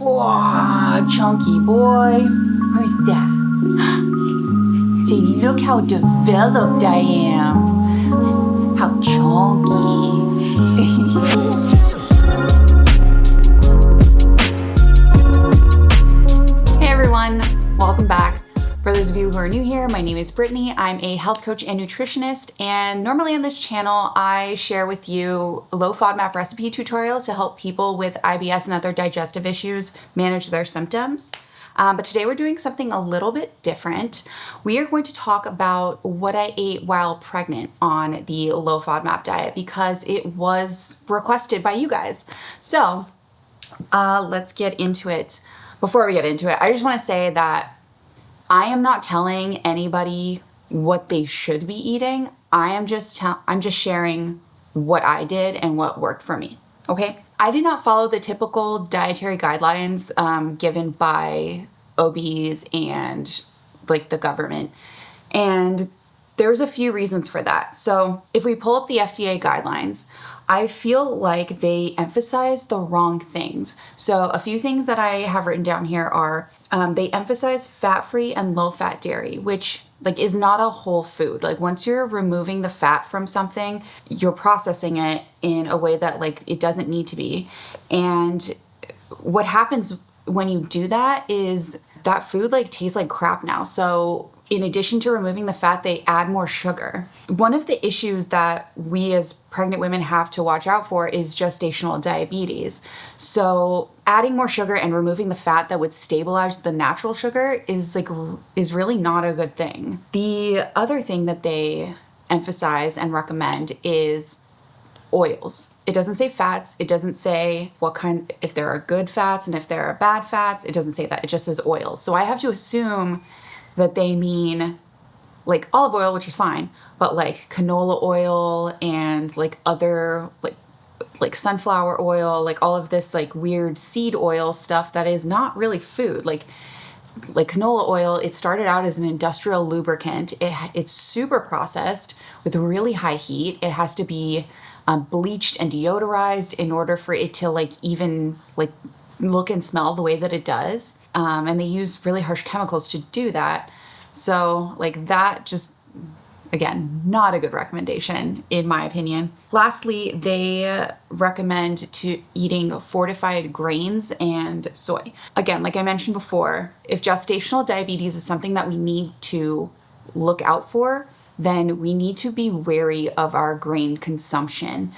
Wow, chunky boy. Who's that? Say, look how developed I am. How chunky. Hey everyone, welcome back. For those of you who are new here, my name is Brittany. I'm a health coach and nutritionist, and normally on this channel, I share with you low FODMAP recipe tutorials to help people with IBS and other digestive issues manage their symptoms. But today we're doing something a little bit different. We are going to talk about what I ate while pregnant on the low FODMAP diet because it was requested by you guys. So let's get into it. Before we get into it, I just want to say that I am not telling anybody what they should be eating. I'm just sharing what I did and what worked for me. Okay? I did not follow the typical dietary guidelines given by OBs and like the government. And there's a few reasons for that. So if we pull up the FDA guidelines, I feel like they emphasize the wrong things. So a few things that I have written down here are they emphasize fat-free and low-fat dairy, which like is not a whole food. Like once you're removing the fat from something, you're processing it in a way that like it doesn't need to be. And what happens when you do that is that food like tastes like crap now. So in addition to removing the fat, they add more sugar. One of the issues that we as pregnant women have to watch out for is gestational diabetes. So adding more sugar and removing the fat that would stabilize the natural sugar is really not a good thing. The other thing that they emphasize and recommend is oils. It doesn't say fats. It doesn't say what kind, if there are good fats and if there are bad fats. It doesn't say that. It just says oils. So I have to assume that they mean like olive oil, which is fine, but like canola oil and like other like sunflower oil, like all of this like weird seed oil stuff that is not really food. Like canola oil, it started out as an industrial lubricant. It's super processed with really high heat. It has to be bleached and deodorized in order for it to like even like look and smell the way that it does. And they use really harsh chemicals to do that. So like that just, again, not a good recommendation in my opinion. Lastly, they recommend to eating fortified grains and soy. Again, like I mentioned before, if gestational diabetes is something that we need to look out for, then we need to be wary of our grain consumption.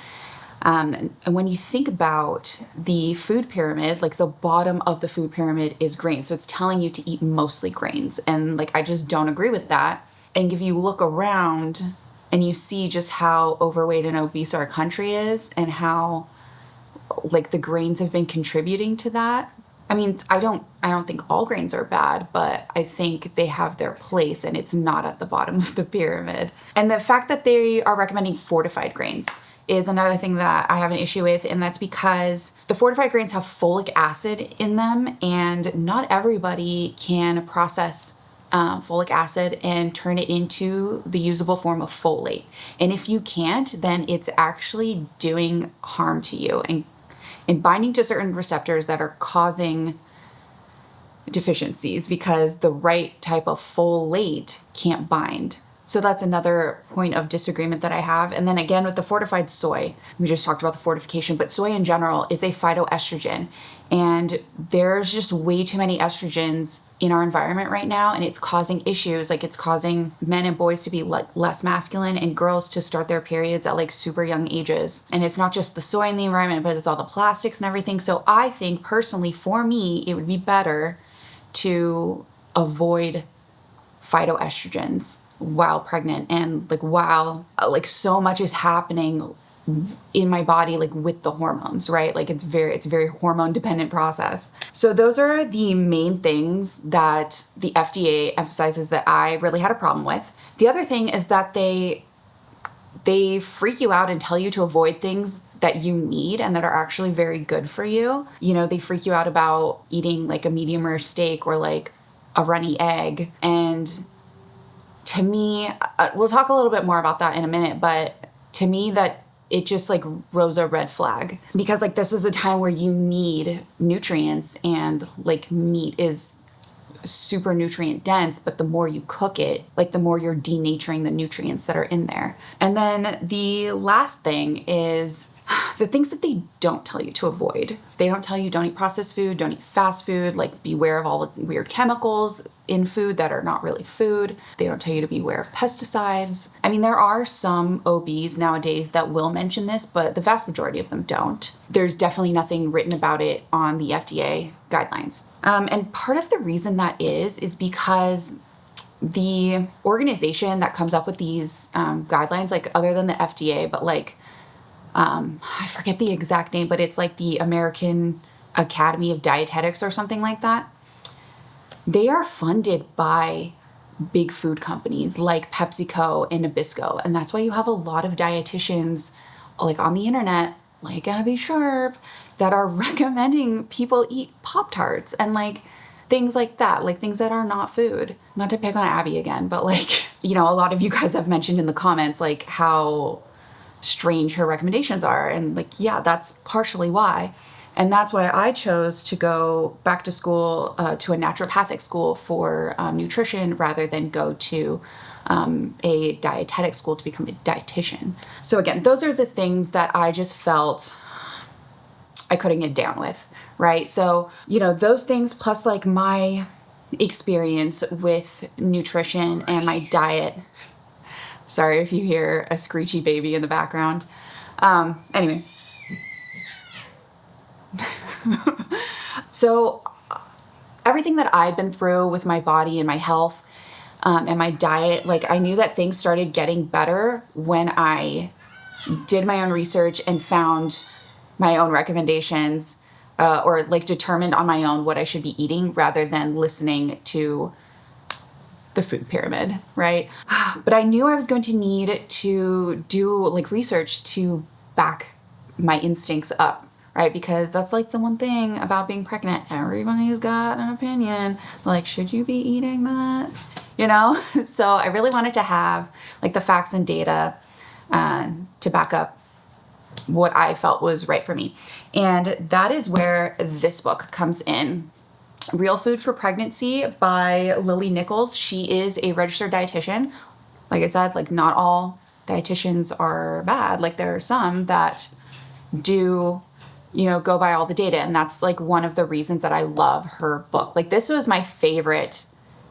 And when you think about the food pyramid, like the bottom of the food pyramid is grains. So it's telling you to eat mostly grains. And like, I just don't agree with that. And if you look around and you see just how overweight and obese our country is and how like the grains have been contributing to that. I mean, I don't think all grains are bad, but I think they have their place and it's not at the bottom of the pyramid. And the fact that they are recommending fortified grains is another thing that I have an issue with, and that's because the fortified grains have folic acid in them, and not everybody can process folic acid and turn it into the usable form of folate. And if you can't, then it's actually doing harm to you and binding to certain receptors that are causing deficiencies because the right type of folate can't bind. So that's another point of disagreement that I have. And then again, with the fortified soy, we just talked about the fortification, but soy in general is a phytoestrogen. And there's just way too many estrogens in our environment right now. And it's causing issues. Like it's causing men and boys to be like less masculine and girls to start their periods at like super young ages. And it's not just the soy in the environment, but it's all the plastics and everything. So I think personally for me, it would be better to avoid phytoestrogens while pregnant and like while like so much is happening in my body like with the hormones, right? Like it's a very hormone dependent process. So those are the main things that the FDA emphasizes that I really had a problem with. The other thing is that they freak you out and tell you to avoid things that you need and that are actually very good for you. You know, they freak you out about eating like a medium rare steak or like a runny egg. And to me, we'll talk a little bit more about that in a minute, but to me that it just like rose a red flag, because like this is a time where you need nutrients, and like meat is super nutrient dense, but the more you cook it, like the more you're denaturing the nutrients that are in there. And then the last thing is the things that they don't tell you to avoid. They don't tell you don't eat processed food, don't eat fast food, like beware of all the weird chemicals in food that are not really food. They don't tell you to beware of pesticides. I mean, there are some OBs nowadays that will mention this, but the vast majority of them don't. There's definitely nothing written about it on the FDA guidelines. And part of the reason that is because the organization that comes up with these guidelines, like other than the FDA, but like, I forget the exact name, but it's like the American Academy of Dietetics or something like that. They are funded by big food companies like PepsiCo and Nabisco. And that's why you have a lot of dietitians like on the internet, like Abby Sharp, that are recommending people eat Pop-Tarts and like things like that, like things that are not food. Not to pick on Abby again, but like, you know, a lot of you guys have mentioned in the comments like how strange her recommendations are. And like, yeah, that's partially why. And that's why I chose to go back to school, to a naturopathic school for nutrition rather than go to a dietetic school to become a dietitian. So again, those are the things that I just felt I couldn't get down with, right? So, you know, those things plus like my experience with nutrition and my diet. Sorry if you hear a screechy baby in the background. Anyway. So everything that I've been through with my body and my health and my diet, like I knew that things started getting better when I did my own research and found my own recommendations or like determined on my own what I should be eating rather than listening to the food pyramid, right? But I knew I was going to need to do like research to back my instincts up, right? Because that's like the one thing about being pregnant. Everybody's got an opinion. Like, should you be eating that? You know? So I really wanted to have like the facts and data to back up what I felt was right for me. And that is where this book comes in. Real Food for Pregnancy by Lily Nichols. She is a registered dietitian. Like I said, like not all dietitians are bad. Like there are some that do, you know, go by all the data. And that's like one of the reasons that I love her book. Like this was my favorite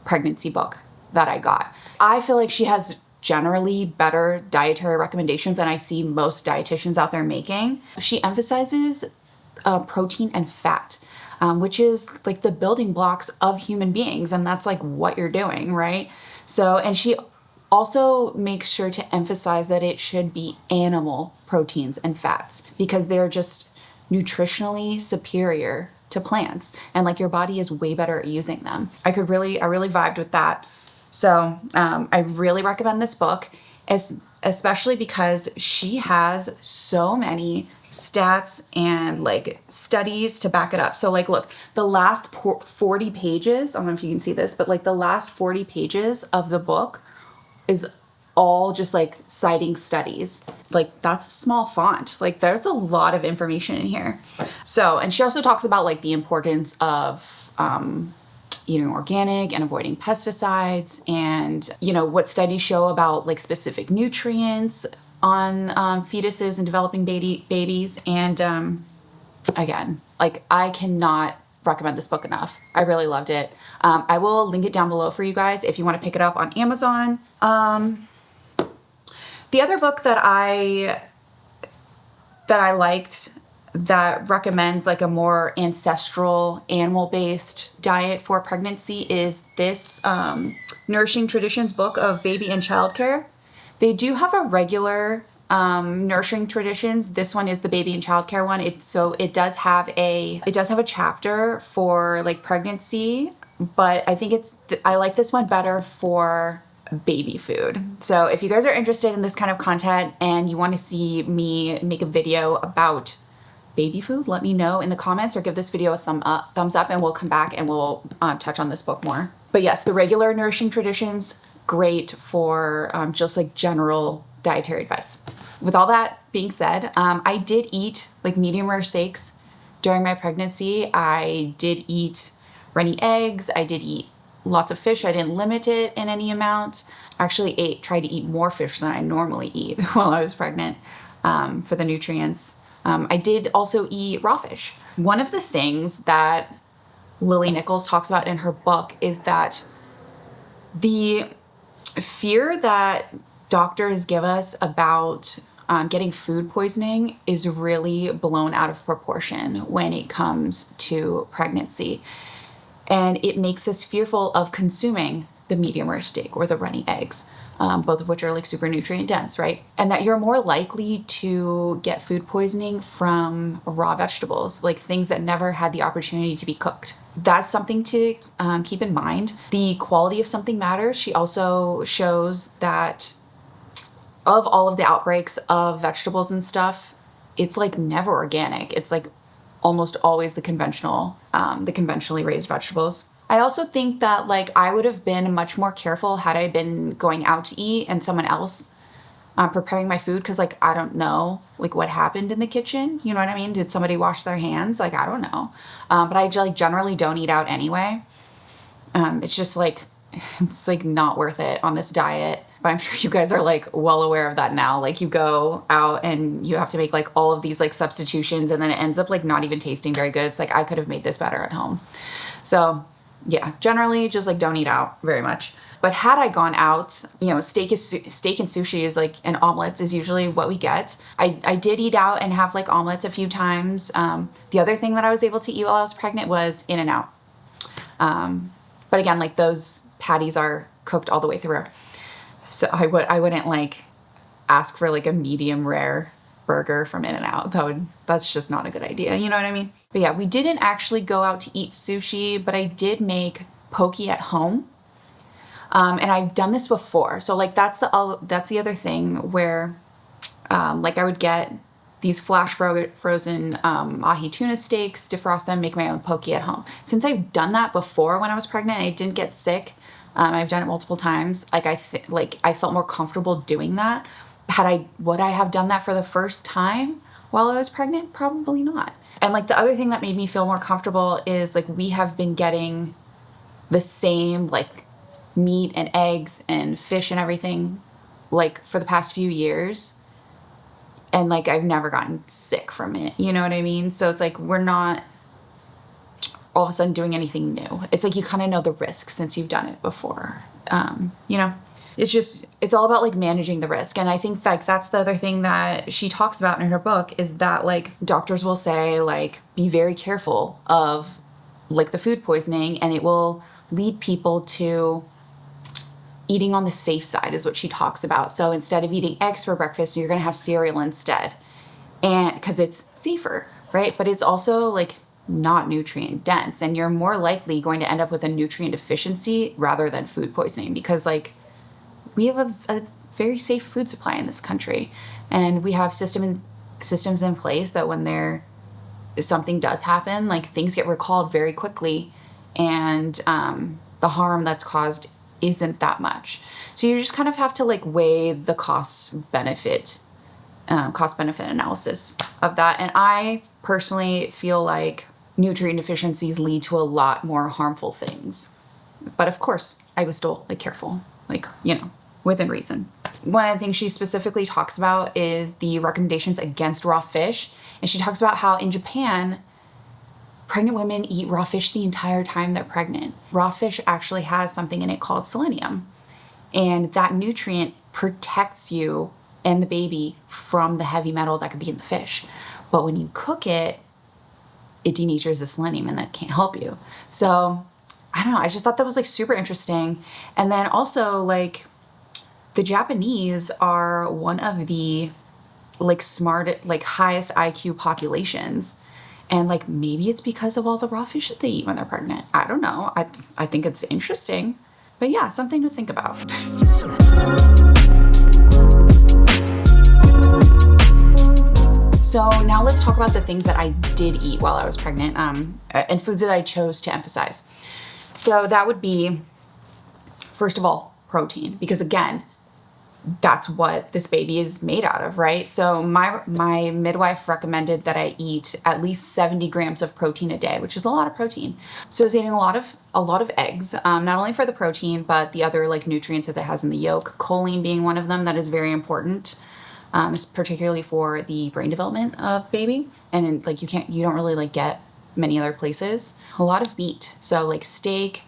pregnancy book that I got. I feel like she has generally better dietary recommendations than I see most dietitians out there making. She emphasizes protein and fat, which is like the building blocks of human beings. And that's like what you're doing, right? So, and she also makes sure to emphasize that it should be animal proteins and fats because they're just nutritionally superior to plants. And like your body is way better at using them. I really vibed with that. So I really recommend this book, especially because she has so many stats and like studies to back it up. So like, look, the last 40 pages, I don't know if you can see this, but like the last 40 pages of the book is all just like citing studies. Like that's a small font. Like there's a lot of information in here. So, and she also talks about like the importance of, eating organic and avoiding pesticides and, you know, what studies show about like specific nutrients on fetuses and developing babies. And again, like I cannot recommend this book enough. I really loved it. I will link it down below for you guys if you want to pick it up on Amazon. The other book that I liked that recommends like a more ancestral animal-based diet for pregnancy is this Nourishing Traditions book of baby and childcare. They do have a regular Nourishing Traditions. This one is the baby and childcare one. It does have a chapter for like pregnancy, but I think I like this one better for baby food. So if you guys are interested in this kind of content and you want to see me make a video about baby food, let me know in the comments or give this video a thumbs up and we'll come back and we'll touch on this book more. But yes, the regular Nourishing Traditions, great for just like general dietary advice. With all that being said, I did eat like medium rare steaks during my pregnancy. I did eat runny eggs. I did eat lots of fish. I didn't limit it in any amount. I actually tried to eat more fish than I normally eat while I was pregnant for the nutrients. I did also eat raw fish. One of the things that Lily Nichols talks about in her book is that the fear that doctors give us about getting food poisoning is really blown out of proportion when it comes to pregnancy. And it makes us fearful of consuming the medium rare steak or the runny eggs, both of which are like super nutrient dense, right? And that you're more likely to get food poisoning from raw vegetables, like things that never had the opportunity to be cooked. That's something to keep in mind. The quality of something matters. She also shows that of all of the outbreaks of vegetables and stuff, it's like never organic. It's like almost always the conventionally raised vegetables. I also think that like I would have been much more careful had I been going out to eat and someone else preparing my food, because like I don't know like what happened in the kitchen. You know what I mean? Did somebody wash their hands? Like I don't know. But I like generally don't eat out anyway. It's just like it's like not worth it on this diet. But I'm sure you guys are like well aware of that now. Like you go out and you have to make like all of these like substitutions, and then it ends up like not even tasting very good. It's like I could have made this better at home. So yeah, generally just like don't eat out very much. But had I gone out, you know, steak and sushi is like, and omelets is usually what we get. I did eat out and have like omelets a few times. The other thing that I was able to eat while I was pregnant was In-N-Out. But again, like those patties are cooked all the way through. So I wouldn't like ask for like a medium rare burger from In-N-Out. That's just not a good idea. You know what I mean? But yeah, we didn't actually go out to eat sushi, but I did make poke at home. And I've done this before. So like that's the other thing where like I would get these flash frozen ahi tuna steaks, defrost them, make my own poke at home. Since I've done that before when I was pregnant, I didn't get sick. I've done it multiple times. Like I felt more comfortable doing that. Would I have done that for the first time while I was pregnant? Probably not. And like the other thing that made me feel more comfortable is like we have been getting the same like meat and eggs and fish and everything like for the past few years. And like I've never gotten sick from it. You know what I mean? So it's like we're not all of a sudden doing anything new. It's like you kind of know the risk since you've done it before. You know, it's all about like managing the risk. And I think like that's the other thing that she talks about in her book is that like doctors will say like be very careful of like the food poisoning, and it will lead people to eating on the safe side is what she talks about. So instead of eating eggs for breakfast, you're going to have cereal instead. And because it's safer, right? But it's also like not nutrient dense, and you're more likely going to end up with a nutrient deficiency rather than food poisoning, because like we have a very safe food supply in this country, and we have systems in place that when something does happen, like things get recalled very quickly, and the harm that's caused isn't that much. So you just kind of have to like weigh the cost benefit analysis of that. And I personally feel like nutrient deficiencies lead to a lot more harmful things. But of course, I was still like careful, like, you know, within reason. One of the things she specifically talks about is the recommendations against raw fish. And she talks about how in Japan, pregnant women eat raw fish the entire time they're pregnant. Raw fish actually has something in it called selenium. And that nutrient protects you and the baby from the heavy metal that could be in the fish. But when you cook it, it denatures the selenium, and that can't help you. So I don't know. I just thought that was like super interesting. And then also like the Japanese are one of the like smart, like highest IQ populations. And like maybe it's because of all the raw fish that they eat when they're pregnant. I don't know. I think it's interesting. But yeah, something to think about. So now let's talk about the things that I did eat while I was pregnant, and foods that I chose to emphasize. So that would be, first of all, protein. Because again, that's what this baby is made out of, right? So my midwife recommended that I eat at least 70 grams of protein a day, which is a lot of protein. So I was eating a lot of eggs, not only for the protein, but the other like nutrients that it has in the yolk, choline being one of them that is very important, particularly for the brain development of baby. And like you don't really like get many other places. A lot of meat, so like steak,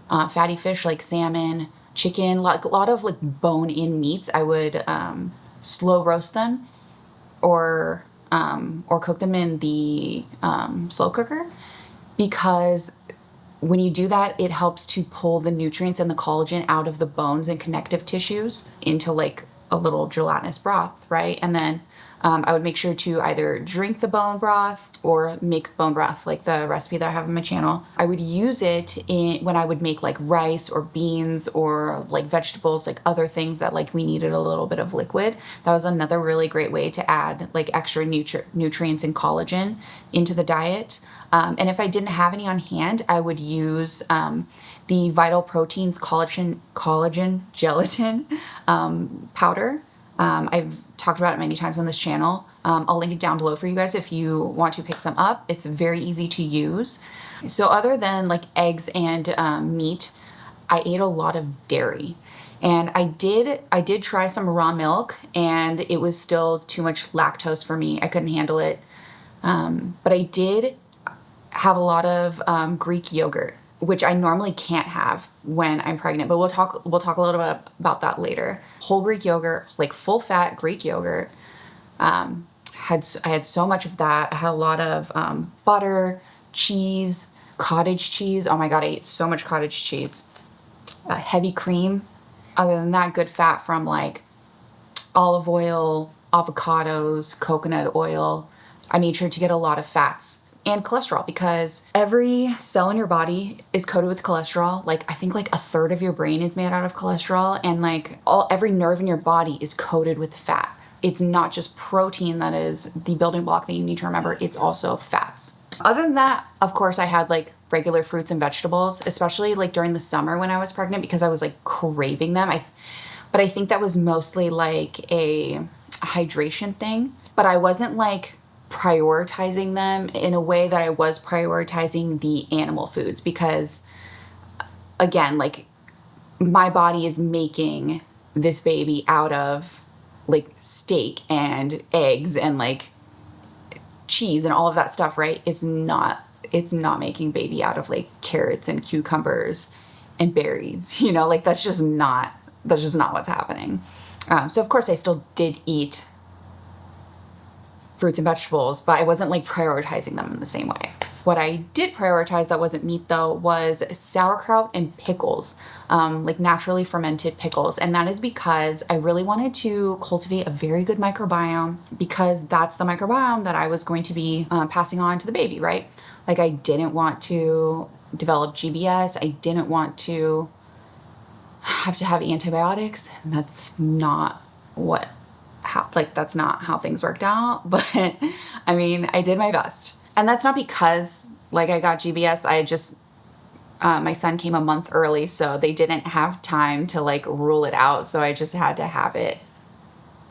fatty fish like salmon, chicken, a lot of like bone-in meats. I would slow roast them or cook them in the slow cooker, because when you do that, it helps to pull the nutrients and the collagen out of the bones and connective tissues into like a little gelatinous broth, right? And then I would make sure to either drink the bone broth or make bone broth, like the recipe that I have on my channel. I would use it when I would make like rice or beans or like vegetables, like other things that like we needed a little bit of liquid. That was another really great way to add like extra nutrients and collagen into the diet. And if I didn't have any on hand, I would use the Vital Proteins collagen gelatin powder. I've talked about it many times on this channel. I'll link it down below for you guys if you want to pick some up. It's very easy to use. So other than like eggs and meat, I ate a lot of dairy. And I did try some raw milk, and it was still too much lactose for me. I couldn't handle it. But I did have a lot of Greek yogurt, which I normally can't have when I'm pregnant, but we'll talk a little bit about that later. Whole Greek yogurt, like full fat Greek yogurt. I had so much of that. I had a lot of butter, cheese, cottage cheese. Oh my God, I ate so much cottage cheese. Heavy cream. Other than that, good fat from like olive oil, avocados, coconut oil. I made sure to get a lot of fats. And cholesterol, because every cell in your body is coated with cholesterol. Like I think like a third of your brain is made out of cholesterol, and like every nerve in your body is coated with fat. It's not just protein that is the building block that you need to remember, it's also fats. Other than that, of course, I had like regular fruits and vegetables, especially like during the summer when I was pregnant, because I was like craving them. But I think that was mostly like a hydration thing, but I wasn't like prioritizing them in a way that I was prioritizing the animal foods, because again, like my body is making this baby out of like steak and eggs and like cheese and all of that stuff, right? It's not making baby out of like carrots and cucumbers and berries, you know, like that's just not what's happening. So of course I still did eat fruits and vegetables, but I wasn't like prioritizing them in the same way. What I did prioritize that wasn't meat though was sauerkraut and pickles, like naturally fermented pickles. And that is because I really wanted to cultivate a very good microbiome, because that's the microbiome that I was going to be passing on to the baby, right? Like I didn't want to develop GBS. I didn't want to have antibiotics. And that's not that's not how things worked out. But I mean, I did my best. And that's not because like I got GBS. I just, my son came a month early, so they didn't have time to like rule it out. So I just had to have it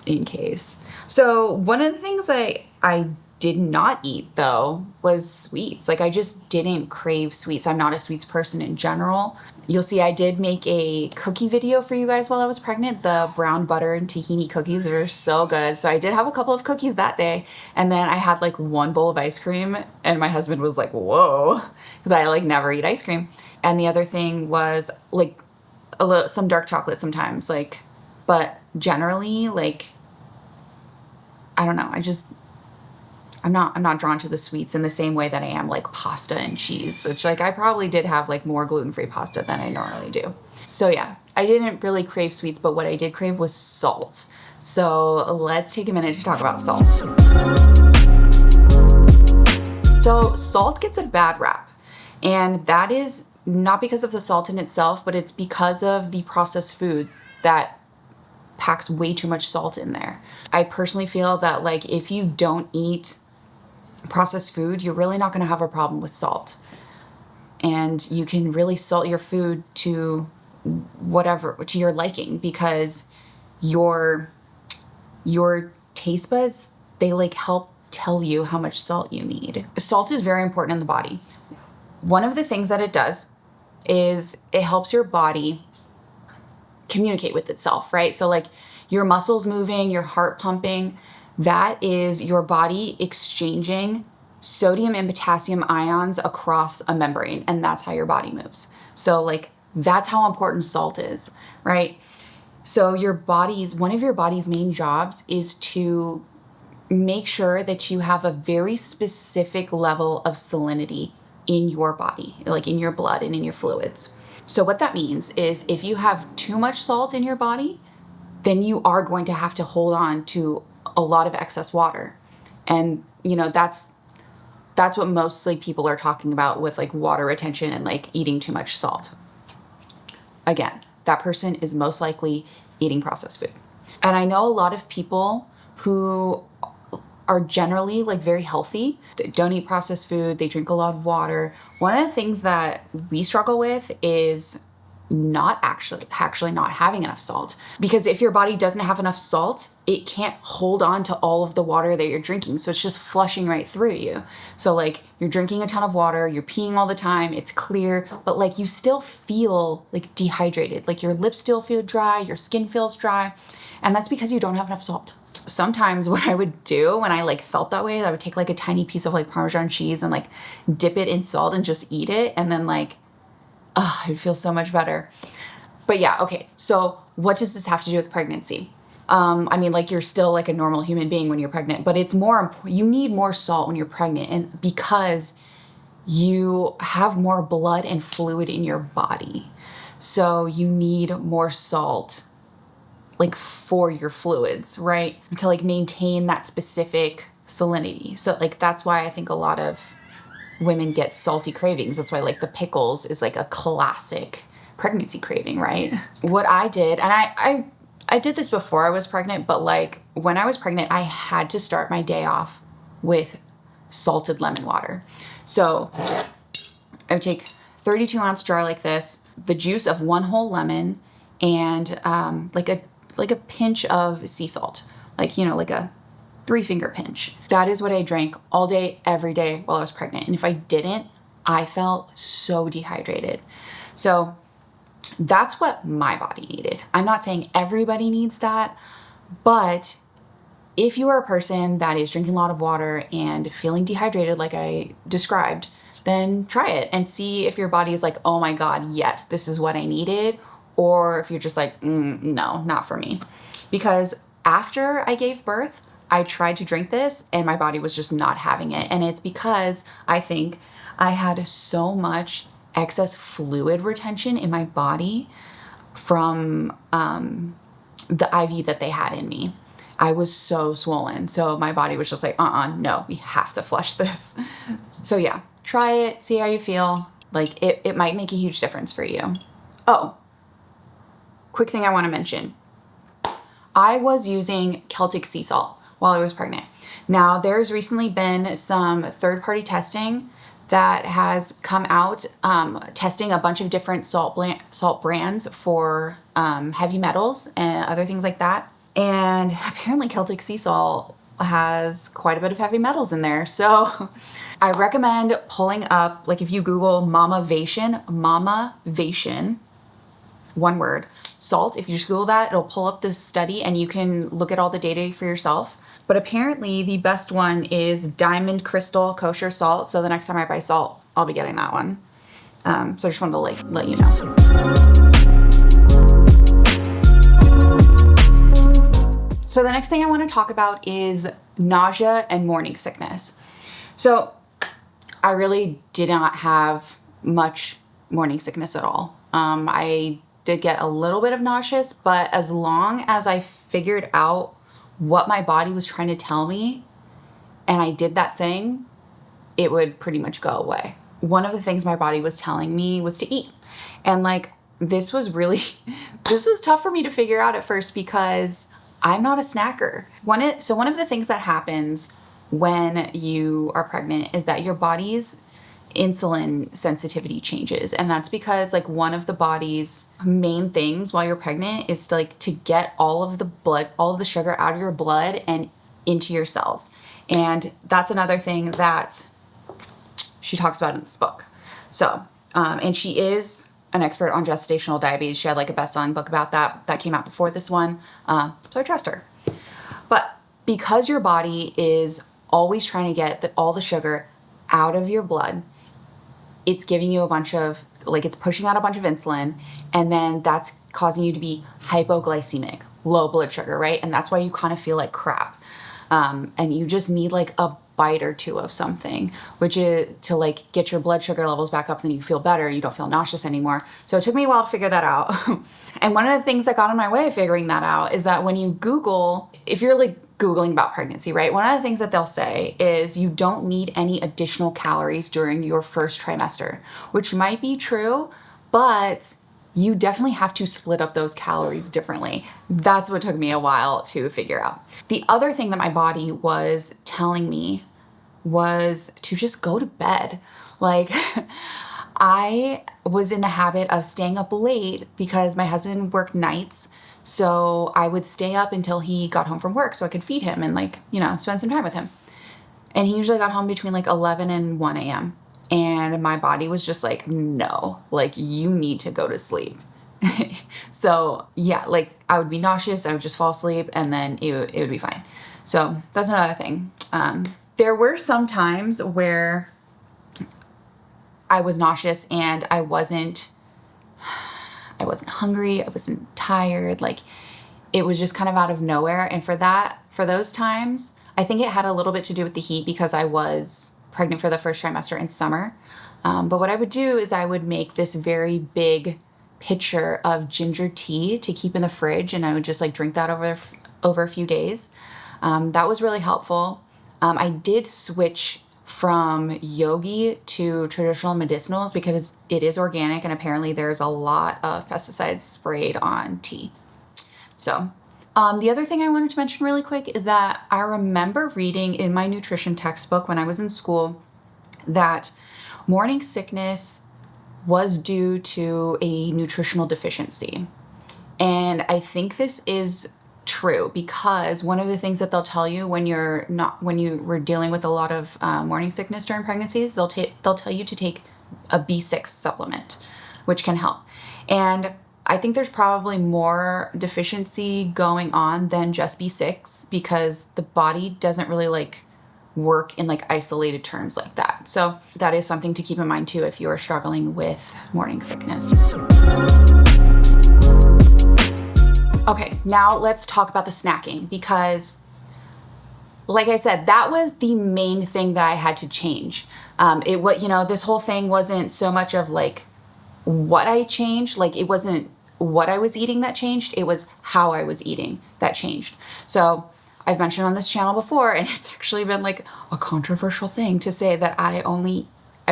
in case. So one of the things I did not eat though was sweets. Like I just didn't crave sweets. I'm not a sweets person in general. You'll see I did make a cookie video for you guys while I was pregnant. The brown butter and tahini cookies are so good. So I did have a couple of cookies that day. And then I had like one bowl of ice cream, and my husband was like, whoa, because I like never eat ice cream. And the other thing was like some dark chocolate sometimes, like, but generally like, I don't know. I'm not drawn to the sweets in the same way that I am like pasta and cheese, which like I probably did have like more gluten-free pasta than I normally do. So yeah, I didn't really crave sweets, but what I did crave was salt. So let's take a minute to talk about salt. So salt gets a bad rap, and that is not because of the salt in itself, but it's because of the processed food that packs way too much salt in there. I personally feel that like if you don't eat processed food, you're really not going to have a problem with salt. And you can really salt your food to whatever, to your liking, because your taste buds, they like help tell you how much salt you need. Salt is very important in the body. One of the things that it does is it helps your body communicate with itself, right? So like your muscles moving, your heart pumping, that is your body exchanging sodium and potassium ions across a membrane, and that's how your body moves. So like that's how important salt is, right? So one of your body's main jobs is to make sure that you have a very specific level of salinity in your body, like in your blood and in your fluids. So what that means is if you have too much salt in your body, then you are going to have to hold on to a lot of excess water. And, that's what mostly people are talking about with like water retention and like eating too much salt. Again, that person is most likely eating processed food. And I know a lot of people who are generally like very healthy, they don't eat processed food, they drink a lot of water. One of the things that we struggle with is not actually not having enough salt. Because if your body doesn't have enough salt, it can't hold on to all of the water that you're drinking. So it's just flushing right through you. So like you're drinking a ton of water, you're peeing all the time, it's clear, but like you still feel like dehydrated. Like your lips still feel dry, your skin feels dry. And that's because you don't have enough salt. Sometimes what I would do when I like felt that way is I would take like a tiny piece of like Parmesan cheese and like dip it in salt and just eat it. And then like, I would feel so much better. But yeah, okay. So what does this have to do with pregnancy? I mean, like you're still like a normal human being when you're pregnant, but it's more, you need more salt when you're pregnant, and because you have more blood and fluid in your body. So you need more salt like for your fluids, right? To like maintain that specific salinity. So like that's why I think a lot of women get salty cravings. That's why like the pickles is like a classic pregnancy craving, right? What I did, and I did this before I was pregnant, but like when I was pregnant, I had to start my day off with salted lemon water. So I would take 32-ounce jar like this, the juice of one whole lemon, and like a pinch of sea salt, like a 3-finger pinch. That is what I drank all day, every day while I was pregnant. And if I didn't, I felt so dehydrated. So that's what my body needed. I'm not saying everybody needs that, but if you are a person that is drinking a lot of water and feeling dehydrated like I described, then try it and see if your body is like, oh my God, yes, this is what I needed. Or if you're just like, no, not for me. Because after I gave birth, I tried to drink this and my body was just not having it. And it's because I think I had so much excess fluid retention in my body from the IV that they had in me. I was so swollen. So my body was just like, no, we have to flush this. So yeah, try it, see how you feel. Like it might make a huge difference for you. Oh, quick thing I want to mention. I was using Celtic sea salt while I was pregnant. Now, there's recently been some third-party testing that has come out testing a bunch of different salt brands for heavy metals and other things like that. And apparently Celtic sea salt has quite a bit of heavy metals in there. So I recommend pulling up, like if you Google Mamavation, one word, salt, if you just Google that, it'll pull up this study and you can look at all the data for yourself. But apparently the best one is Diamond Crystal Kosher Salt. So the next time I buy salt, I'll be getting that one. So I just wanted to let you know. So the next thing I want to talk about is nausea and morning sickness. So I really did not have much morning sickness at all. I did get a little bit of nauseous, but as long as I figured out what my body was trying to tell me and I did that thing, it would pretty much go away. One of the things my body was telling me was to eat. And like, this was tough for me to figure out at first because I'm not a snacker. One of the things that happens when you are pregnant is that your body's insulin sensitivity changes. And that's because like one of the body's main things while you're pregnant is to, like, to get all of the sugar out of your blood and into your cells. And that's another thing that she talks about in this book. So, and she is an expert on gestational diabetes. She had like a best-selling book about that came out before this one. So I trust her. But because your body is always trying to get all the sugar out of your blood, it's giving you it's pushing out a bunch of insulin, and then that's causing you to be hypoglycemic, low blood sugar, right? And that's why you kind of feel like crap. And you just need like a bite or two of something, which is to like get your blood sugar levels back up, and then you feel better. You don't feel nauseous anymore. So it took me a while to figure that out. And one of the things that got in my way of figuring that out is that when you Google, if you're like Googling about pregnancy, right? One of the things that they'll say is you don't need any additional calories during your first trimester, which might be true, but you definitely have to split up those calories differently. That's what took me a while to figure out. The other thing that my body was telling me was to just go to bed. Like, I was in the habit of staying up late because my husband worked nights. So I would stay up until he got home from work so I could feed him and like, spend some time with him. And he usually got home between like 11 and 1 a.m. And my body was just like, no, like you need to go to sleep. So yeah, like I would be nauseous. I would just fall asleep and then it would be fine. So that's another thing. There were some times where I was nauseous and I wasn't hungry. I wasn't tired. Like it was just kind of out of nowhere. And for those times, I think it had a little bit to do with the heat because I was pregnant for the first trimester in summer. But what I would do is I would make this very big pitcher of ginger tea to keep in the fridge. And I would just like drink that over a few days. That was really helpful. I did switch from yogi to traditional medicinals because it is organic and apparently there's a lot of pesticides sprayed on tea. So the other thing I wanted to mention really quick is that I remember reading in my nutrition textbook when I was in school that morning sickness was due to a nutritional deficiency. And I think this is true because one of the things that they'll tell you when you were dealing with a lot of morning sickness during pregnancies, they'll tell you to take a B6 supplement, which can help. And I think there's probably more deficiency going on than just B6 because the body doesn't really like work in like isolated terms like that. So that is something to keep in mind too if you are struggling with morning sickness. Okay, now let's talk about the snacking because like I said, that was the main thing that I had to change. This whole thing wasn't so much of like what I changed, like it wasn't what I was eating that changed, it was how I was eating that changed. So I've mentioned on this channel before, and it's actually been like a controversial thing to say that I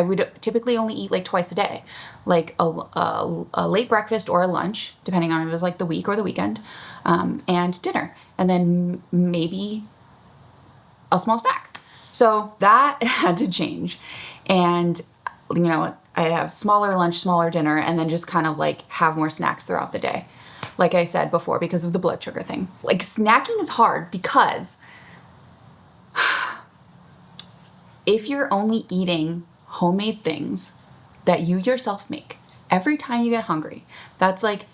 would typically only eat like twice a day, like a late breakfast or a lunch, depending on if it was like the week or the weekend, and dinner, and then maybe a small snack. So that had to change. And, I'd have smaller lunch, smaller dinner, and then just kind of like have more snacks throughout the day. Like I said before, because of the blood sugar thing. Like snacking is hard because if you're only eating homemade things that you yourself make every time you get hungry, that's like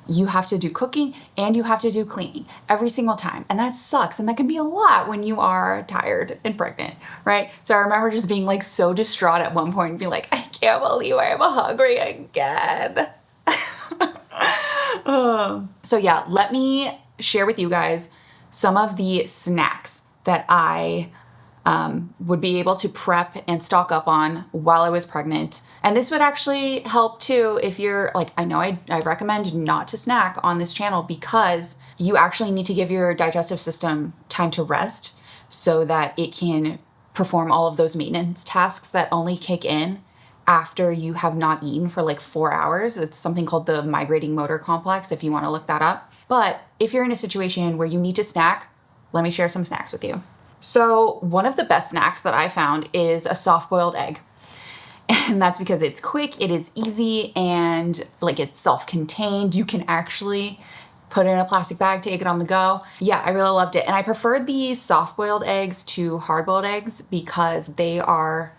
you have to do cooking and you have to do cleaning every single time. And that sucks. And that can be a lot when you are tired and pregnant, right? So I remember just being like so distraught at one point and being like, I can't believe I'm hungry again. So yeah, let me share with you guys some of the snacks that I would be able to prep and stock up on while I was pregnant. And this would actually help too if you're like, I know I recommend not to snack on this channel because you actually need to give your digestive system time to rest so that it can perform all of those maintenance tasks that only kick in after you have not eaten for like 4 hours. It's something called the migrating motor complex if you want to look that up. But if you're in a situation where you need to snack, let me share some snacks with you. So one of the best snacks that I found is a soft-boiled egg. And that's because it's quick, it is easy, and like it's self-contained. You can actually put it in a plastic bag, take it on the go. Yeah, I really loved it. And I preferred these soft-boiled eggs to hard-boiled eggs because they are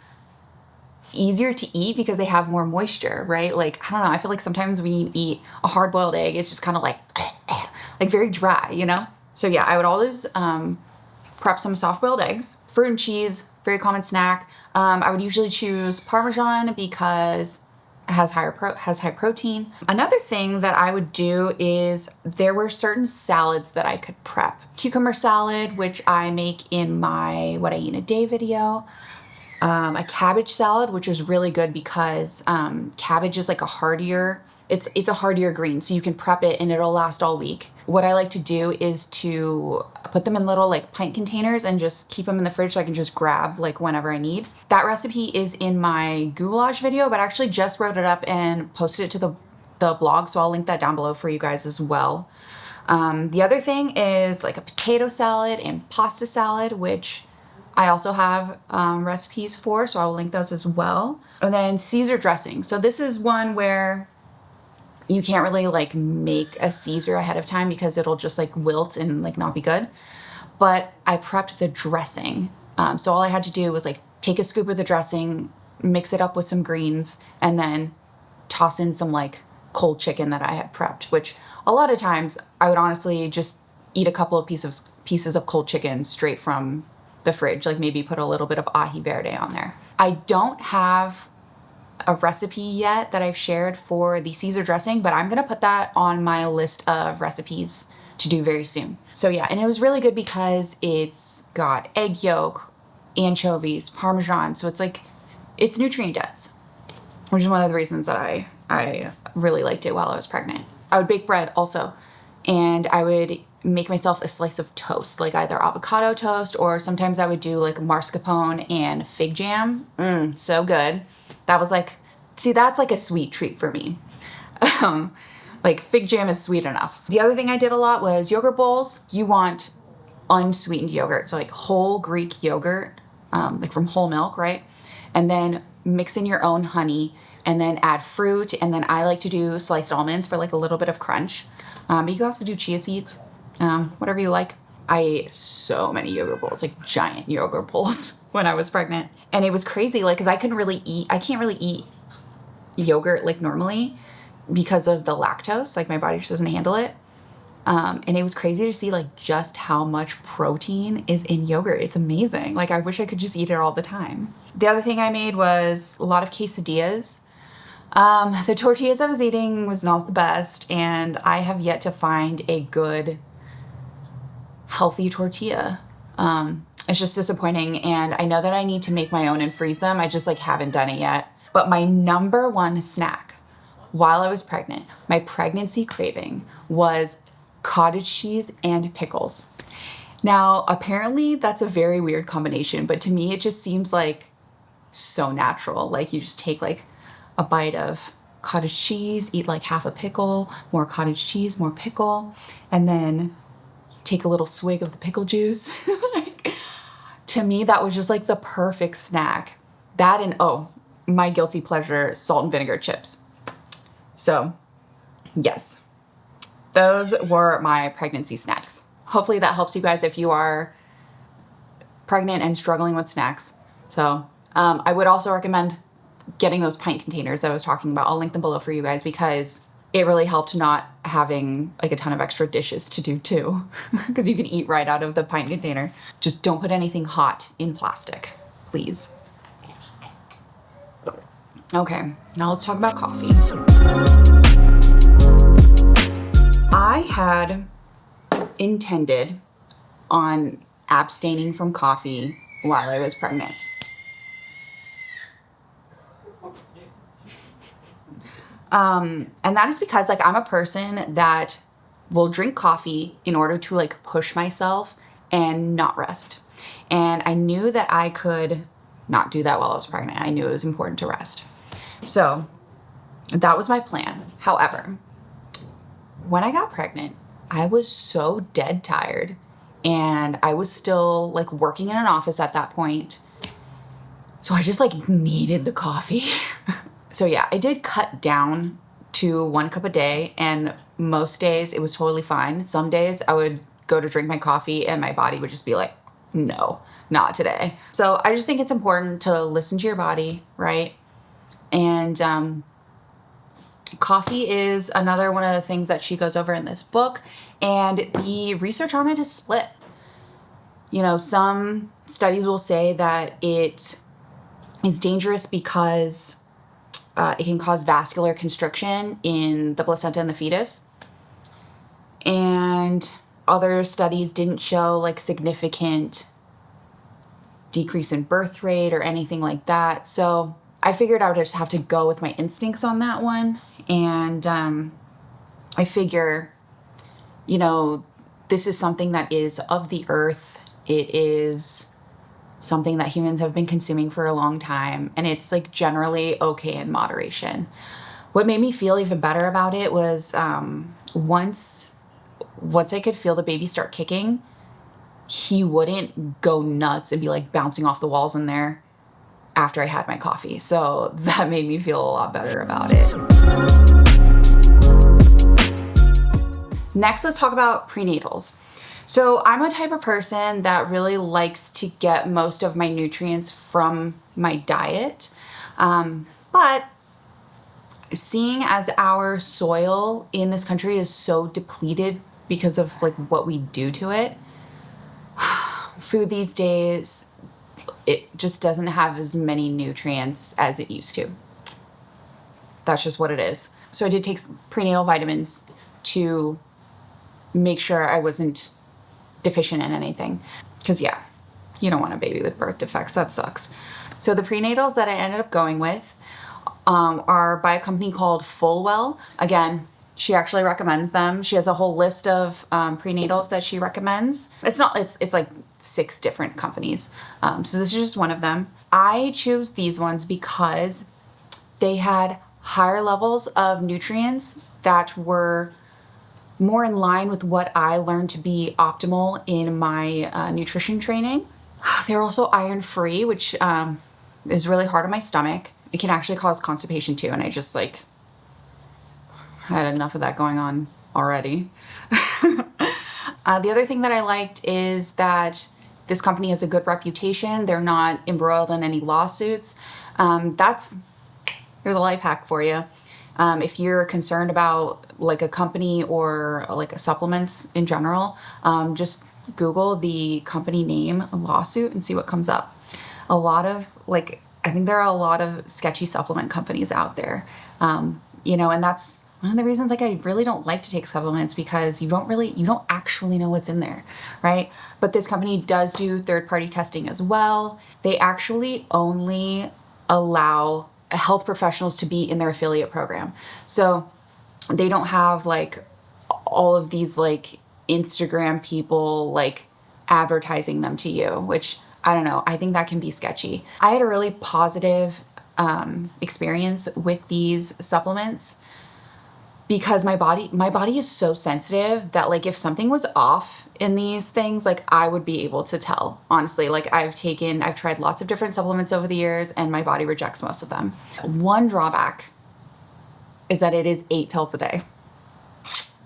easier to eat because they have more moisture, right? Like, I don't know, I feel like sometimes when you eat a hard-boiled egg, it's just kind of like very dry, you know? So yeah, I would always prep some soft-boiled eggs. Fruit and cheese, very common snack. I would usually choose Parmesan because it has high protein. Another thing that I would do is there were certain salads that I could prep. Cucumber salad, which I make in my What I Eat in a Day video. A cabbage salad, which is really good because cabbage is like it's a hardier green, so you can prep it and it'll last all week. What I like to do is to put them in little like pint containers and just keep them in the fridge so I can just grab like whenever I need. That recipe is in my goulash video, but I actually just wrote it up and posted it to the blog, so I'll link that down below for you guys as well. The other thing is like a potato salad and pasta salad, which I also have recipes for, so I will link those as well. And then Caesar dressing. So this is one where you can't really like make a Caesar ahead of time because it'll just like wilt and like not be good. But I prepped the dressing. So all I had to do was like take a scoop of the dressing, mix it up with some greens, and then toss in some like cold chicken that I had prepped, which a lot of times I would honestly just eat a couple of pieces of cold chicken straight from the fridge, like maybe put a little bit of ají verde on there. I don't have a recipe yet that I've shared for the Caesar dressing, but I'm gonna put that on my list of recipes to do very soon. So yeah, and it was really good because it's got egg yolk, anchovies, Parmesan, so it's nutrient dense, which is one of the reasons that I really liked it while I was pregnant. I would bake bread also, and I would make myself a slice of toast, like either avocado toast or sometimes I would do like mascarpone and fig jam. So good. That was like, see, that's like a sweet treat for me. Like fig jam is sweet enough. The other thing I did a lot was yogurt bowls. You want unsweetened yogurt, so like whole Greek yogurt, like from whole milk, right? And then mix in your own honey and then add fruit. And then I like to do sliced almonds for like a little bit of crunch. But you can also do chia seeds. Whatever you like. I ate so many yogurt bowls, like giant yogurt bowls when I was pregnant. And it was crazy, like, cause I can't really eat yogurt like normally because of the lactose, like my body just doesn't handle it. And it was crazy to see like just how much protein is in yogurt. It's amazing. Like I wish I could just eat it all the time. The other thing I made was a lot of quesadillas. The tortillas I was eating was not the best, and I have yet to find a good healthy tortilla. It's just disappointing, and I know that I need to make my own and freeze them. I just like haven't done it yet. But my number one snack while I was pregnant, my pregnancy craving, was cottage cheese and pickles. Now, apparently that's a very weird combination, but to me it just seems like so natural. Like you just take like a bite of cottage cheese, eat like half a pickle, more cottage cheese, more pickle, and then take a little swig of the pickle juice. Like, to me, that was just like the perfect snack. That and, oh, my guilty pleasure, salt and vinegar chips. So, yes, those were my pregnancy snacks. Hopefully that helps you guys if you are pregnant and struggling with snacks. So, I would also recommend getting those pint containers I was talking about. I'll link them below for you guys because it really helped not having like a ton of extra dishes to do too, because you can eat right out of the pint container. Just don't put anything hot in plastic, please. Okay, now let's talk about coffee. I had intended on abstaining from coffee while I was pregnant. And that is because like I'm a person that will drink coffee in order to like push myself and not rest. And I knew that I could not do that while I was pregnant. I knew it was important to rest. So that was my plan. However, when I got pregnant, I was so dead tired, and I was still like working in an office at that point. So I just like needed the coffee. So yeah, I did cut down to 1 cup a day, and most days it was totally fine. Some days I would go to drink my coffee and my body would just be like, no, not today. So I just think it's important to listen to your body, right? And coffee is another one of the things that she goes over in this book, and the research on it is split. You know, some studies will say that it is dangerous because it can cause vascular constriction in the placenta and the fetus. And other studies didn't show like significant decrease in birth rate or anything like that. So I figured I would just have to go with my instincts on that one. And I figure, you know, this is something that is of the earth. It is something that humans have been consuming for a long time, and it's like generally okay in moderation. What made me feel even better about it was once I could feel the baby start kicking, he wouldn't go nuts and be like bouncing off the walls in there after I had my coffee. So that made me feel a lot better about it. Next, let's talk about prenatals. So I'm a type of person that really likes to get most of my nutrients from my diet. But seeing as our soil in this country is so depleted because of like what we do to it, food these days, it just doesn't have as many nutrients as it used to. That's just what it is. So I did take prenatal vitamins to make sure I wasn't deficient in anything. Because yeah, you don't want a baby with birth defects. That sucks. So the prenatals that I ended up going with are by a company called Fullwell. Again, she actually recommends them. She has a whole list of prenatals that she recommends. It's like 6 different companies. So this is just one of them. I chose these ones because they had higher levels of nutrients that were more in line with what I learned to be optimal in my nutrition training. They're also iron-free, which is really hard on my stomach. It can actually cause constipation too, and I just like had enough of that going on already. The other thing that I liked is that this company has a good reputation. They're not embroiled in any lawsuits. Here's a life hack for you. If you're concerned about like a company or like a supplements in general, just Google the company name lawsuit and see what comes up. I think there are a lot of sketchy supplement companies out there, and that's one of the reasons like I really don't like to take supplements, because you don't actually know what's in there, right? But this company does do third-party testing as well. They actually only allow health professionals to be in their affiliate program. So they don't have like all of these like Instagram people like advertising them to you, which I don't know. I think that can be sketchy. I had a really positive experience with these supplements because my body is so sensitive that like if something was off in these things, like I would be able to tell, honestly. Like I've tried lots of different supplements over the years and my body rejects most of them. One drawback is that it is 8 pills a day.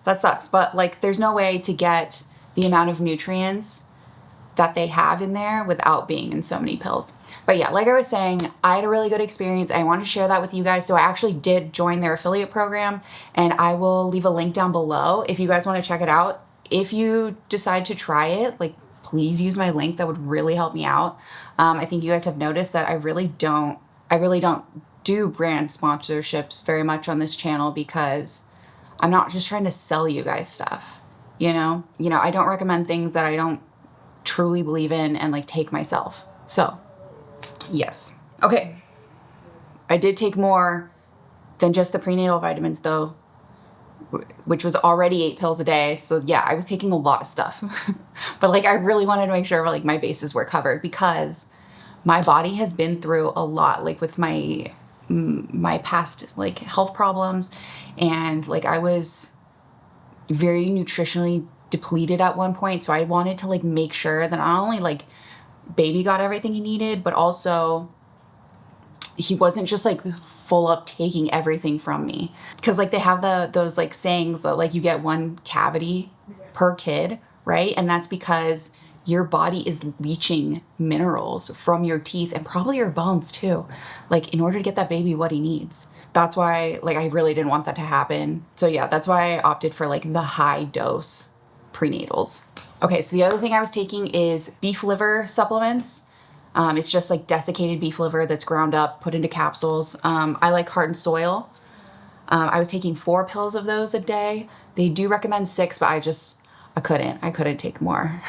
That sucks, but like there's no way to get the amount of nutrients that they have in there without being in so many pills. But yeah, like I was saying, I had a really good experience. I want to share that with you guys. So I actually did join their affiliate program, and I will leave a link down below if you guys want to check it out. If you decide to try it, like please use my link. That would really help me out. I think you guys have noticed that I really don't do brand sponsorships very much on this channel because I'm not just trying to sell you guys stuff. I don't recommend things that I don't truly believe in and like take myself. So yes. Okay. I did take more than just the prenatal vitamins though, which was already 8 pills a day. So yeah, I was taking a lot of stuff, but like I really wanted to make sure like my bases were covered because my body has been through a lot, like with my past like health problems, and like I was very nutritionally depleted at one point. So I wanted to like make sure that not only like baby got everything he needed, but also he wasn't just like full up taking everything from me. Cause like they have those like sayings that like you get one cavity per kid, right? And that's because your body is leaching minerals from your teeth and probably your bones too, like in order to get that baby what he needs. That's why like I really didn't want that to happen. So yeah, that's why I opted for like the high dose prenatals. Okay, so the other thing I was taking is beef liver supplements. It's just like desiccated beef liver that's ground up, put into capsules. I like Heart and Soil. I was taking 4 pills of those a day. They do recommend 6, but I couldn't take more.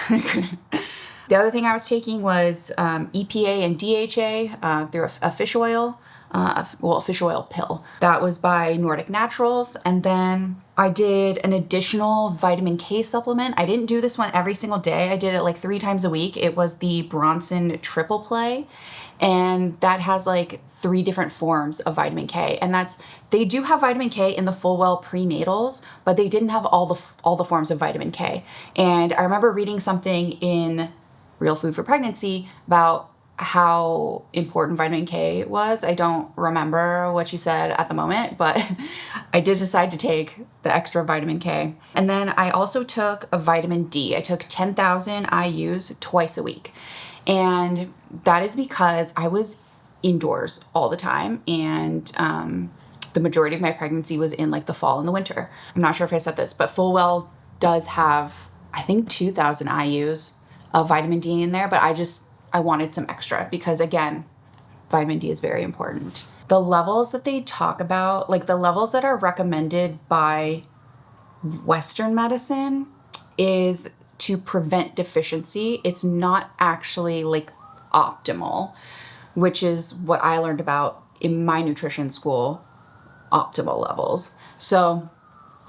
The other thing I was taking was EPA and DHA through a fish oil, a fish oil pill. That was by Nordic Naturals. And then I did an additional vitamin K supplement. I didn't do this one every single day. I did it like 3 times a week. It was the Bronson Triple Play. And that has like 3 different forms of vitamin K. And they do have vitamin K in the Fullwell prenatals, but they didn't have all the forms of vitamin K. And I remember reading something in Real Food for Pregnancy about how important vitamin K was. I don't remember what she said at the moment, but I did decide to take the extra vitamin K. And then I also took a vitamin D. I took 10,000 IUs twice a week. And that is because I was indoors all the time, and the majority of my pregnancy was in like the fall and the winter. I'm not sure if I said this, but Fullwell does have, I think, 2,000 IUs of vitamin D in there, but I wanted some extra because, again, vitamin D is very important. The levels that they talk about, like the levels that are recommended by Western medicine, is to prevent deficiency. It's not actually like optimal, which is what I learned about in my nutrition school, optimal levels. So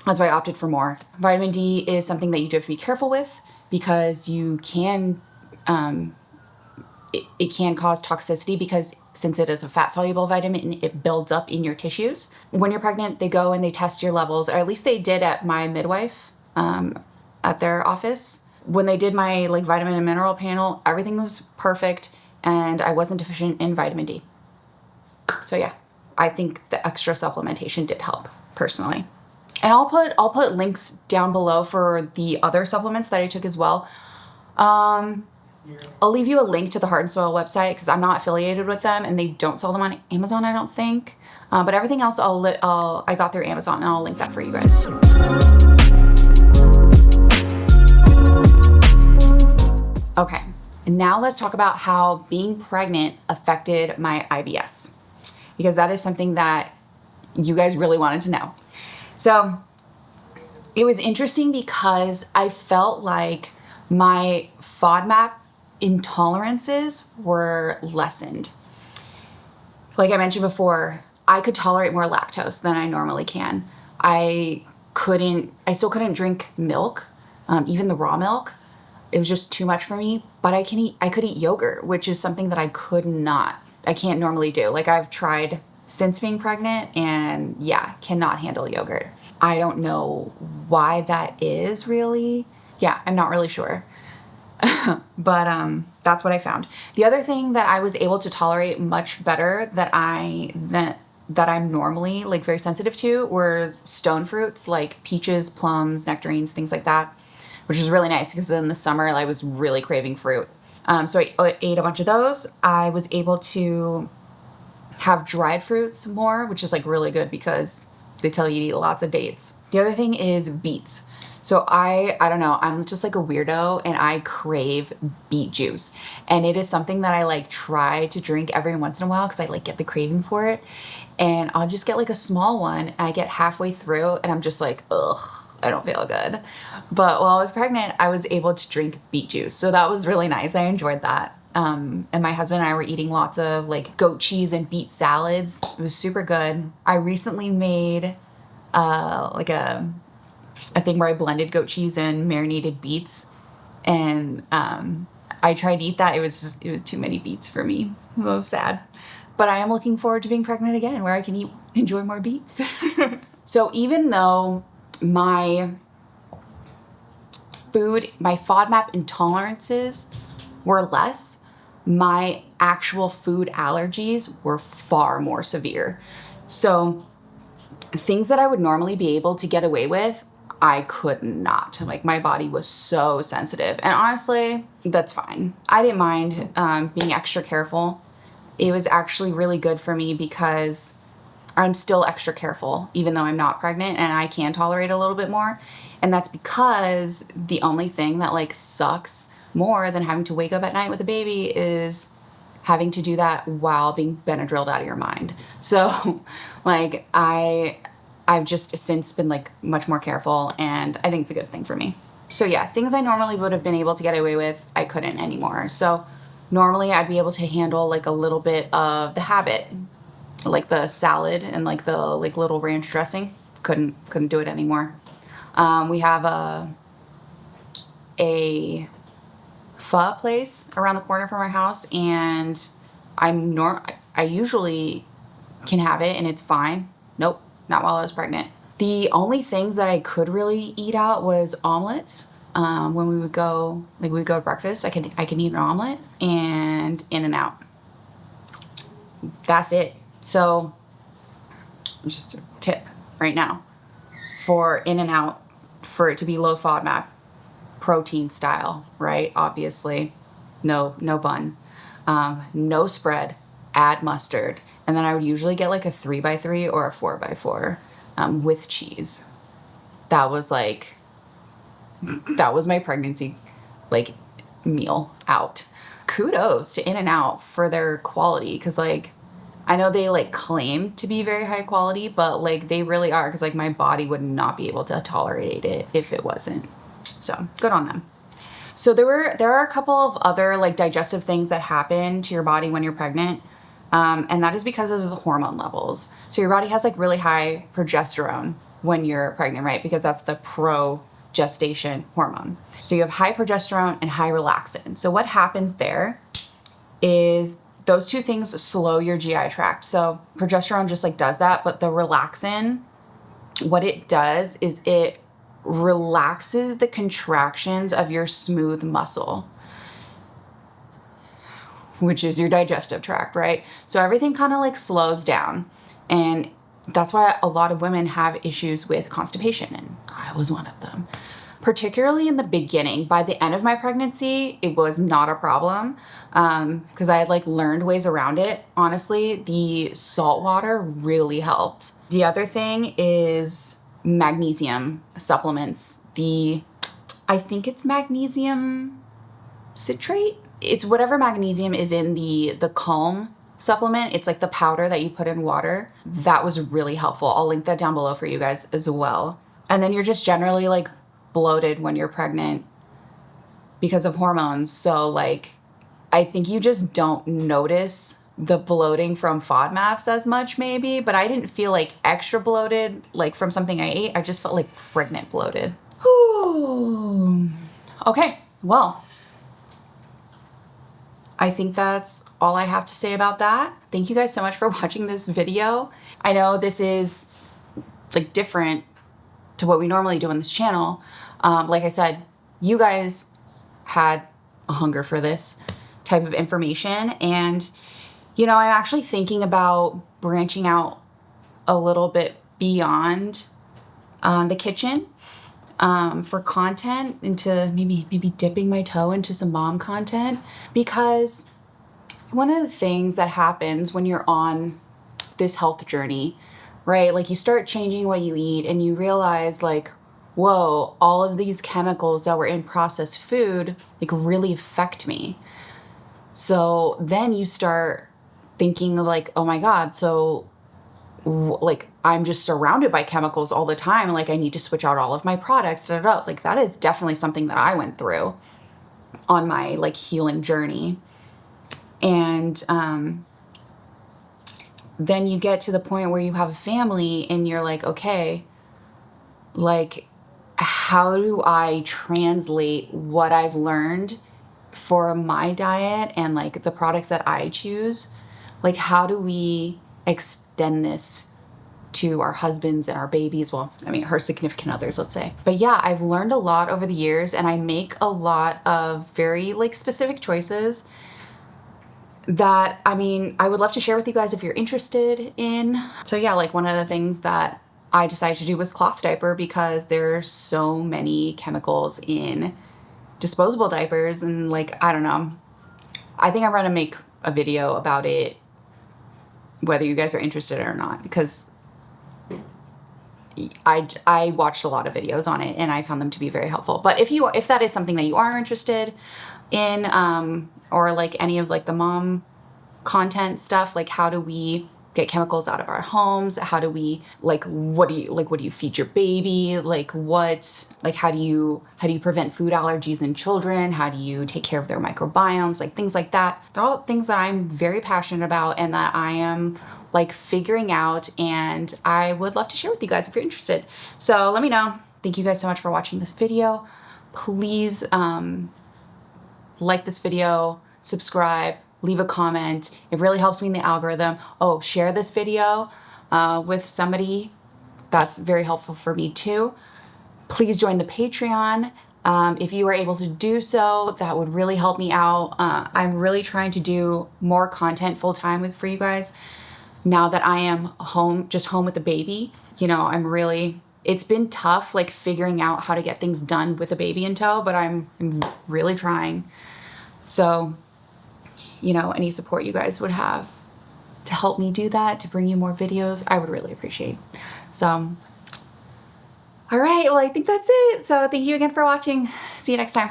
that's why I opted for more. Vitamin D is something that you do have to be careful with because you can, it can cause toxicity because since it is a fat-soluble vitamin, it builds up in your tissues. When you're pregnant, they go and they test your levels, or at least they did at my midwife at their office. When they did my like vitamin and mineral panel, everything was perfect and I wasn't deficient in vitamin D. So yeah, I think the extra supplementation did help personally. And I'll put links down below for the other supplements that I took as well. I'll leave you a link to the Heart and Soil website because I'm not affiliated with them and they don't sell them on Amazon, I don't think. But everything else I got through Amazon, and I'll link that for you guys. Okay, and now let's talk about how being pregnant affected my IBS, because that is something that you guys really wanted to know. So it was interesting because I felt like my FODMAP intolerances were lessened. Like I mentioned before, I could tolerate more lactose than I normally can. I still couldn't drink milk, even the raw milk. It was just too much for me, but I could eat yogurt, which is something that I can't normally do. Like I've tried since being pregnant and yeah, cannot handle yogurt. I don't know why that is really. Yeah, I'm not really sure. But that's what I found. The other thing that I was able to tolerate much better that I'm normally like very sensitive to were stone fruits like peaches, plums, nectarines, things like that, which was really nice because in the summer I was really craving fruit. So I ate a bunch of those. I was able to have dried fruits more, which is like really good because they tell you to eat lots of dates. The other thing is beets. So I don't know, I'm just like a weirdo and I crave beet juice. And it is something that I like try to drink every once in a while because I like get the craving for it. And I'll just get like a small one and I get halfway through and I'm just like, ugh, I don't feel good. But while I was pregnant, I was able to drink beet juice. So that was really nice. I enjoyed that. And my husband and I were eating lots of like goat cheese and beet salads. It was super good. I recently made like a thing where I blended goat cheese and marinated beets, and I tried to eat that. It was too many beets for me. It was sad, but I am looking forward to being pregnant again, where I can enjoy more beets. So even though my FODMAP intolerances were less, my actual food allergies were far more severe. So things that I would normally be able to get away with, I could not. Like, my body was so sensitive. And honestly, that's fine. I didn't mind being extra careful. It was actually really good for me because I'm still extra careful, even though I'm not pregnant, and I can tolerate a little bit more. And that's because the only thing that like sucks more than having to wake up at night with a baby is having to do that while being Benadrylled out of your mind. So like I've just since been like much more careful, and I think it's a good thing for me. So yeah, things I normally would have been able to get away with, I couldn't anymore. So normally I'd be able to handle like a little bit of the habit, like the salad and like the like little ranch dressing. Couldn't do it anymore. We have a pho place around the corner from our house, and I usually can have it and it's fine. Nope, not while I was pregnant. The only things that I could really eat out was omelets. When we'd go to breakfast, I could eat an omelet and In-N-Out. That's it. So just a tip right now for In-N-Out, for it to be low FODMAP, protein style, right? Obviously, no bun, no spread, add mustard. And then I would usually get like a 3x3 or a 4x4 with cheese. That was my pregnancy like meal out. Kudos to In-N-Out for their quality, because like I know they like claim to be very high quality, but like they really are, because like my body would not be able to tolerate it if it wasn't. So good on them. So there are a couple of other like digestive things that happen to your body when you're pregnant. And that is because of the hormone levels. So your body has like really high progesterone when you're pregnant, right? Because that's the progestation hormone. So you have high progesterone and high relaxin. So what happens there is those two things slow your GI tract. So progesterone just like does that, but the relaxin, what it does is it relaxes the contractions of your smooth muscle, which is your digestive tract, right? So everything kind of like slows down. And that's why a lot of women have issues with constipation, and I was one of them. Particularly in the beginning. By the end of my pregnancy, it was not a problem because I had like learned ways around it. Honestly, the salt water really helped. The other thing is magnesium supplements. I think it's magnesium citrate. It's whatever magnesium is in the Calm supplement. It's like the powder that you put in water. That was really helpful. I'll link that down below for you guys as well. And then you're just generally like bloated when you're pregnant because of hormones. So like, I think you just don't notice the bloating from FODMAPs as much maybe, but I didn't feel like extra bloated like from something I ate. I just felt like pregnant bloated. Whew. Okay, well, I think that's all I have to say about that. Thank you guys so much for watching this video. I know this is like different to what we normally do on this channel. Like I said, you guys had a hunger for this type of information, and you know, I'm actually thinking about branching out a little bit beyond the kitchen for content, into maybe dipping my toe into some mom content, because one of the things that happens when you're on this health journey, right? Like you start changing what you eat and you realize like, whoa, all of these chemicals that were in processed food like really affect me. So then you start thinking like, oh my God, so like I'm just surrounded by chemicals all the time. Like I need to switch out all of my products. Like that is definitely something that I went through on my like healing journey. And then you get to the point where you have a family and you're like, okay, like how do I translate what I've learned for my diet and like the products that I choose? Like how do we extend this to our husbands and our babies? Well, I mean, her significant others, let's say. But yeah, I've learned a lot over the years, and I make a lot of very like specific choices that, I mean, I would love to share with you guys if you're interested in. So yeah, like one of the things that I decided to do was cloth diaper because there's so many chemicals in disposable diapers, and like, I don't know. I think I'm going to make a video about it, whether you guys are interested or not, because I watched a lot of videos on it and I found them to be very helpful. But if that is something that you are interested in, or like any of like the mom content stuff, like how do we get chemicals out of our homes? How do we, like, what do you feed your baby? How do you prevent food allergies in children? How do you take care of their microbiomes? Like things like that. They're all things that I'm very passionate about and that I am like figuring out, and I would love to share with you guys if you're interested. So let me know. Thank you guys so much for watching this video. Please like this video, subscribe, leave a comment. It really helps me in the algorithm. Oh, share this video with somebody. That's very helpful for me too. Please join the Patreon. If you are able to do so, that would really help me out. I'm really trying to do more content full time for you guys. Now that I am home with the baby, you know, it's been tough like figuring out how to get things done with a baby in tow, but I'm really trying. So, you know, any support you guys would have to help me do that, to bring you more videos, I would really appreciate. So, all right, well, I think that's it. So thank you again for watching. See you next time.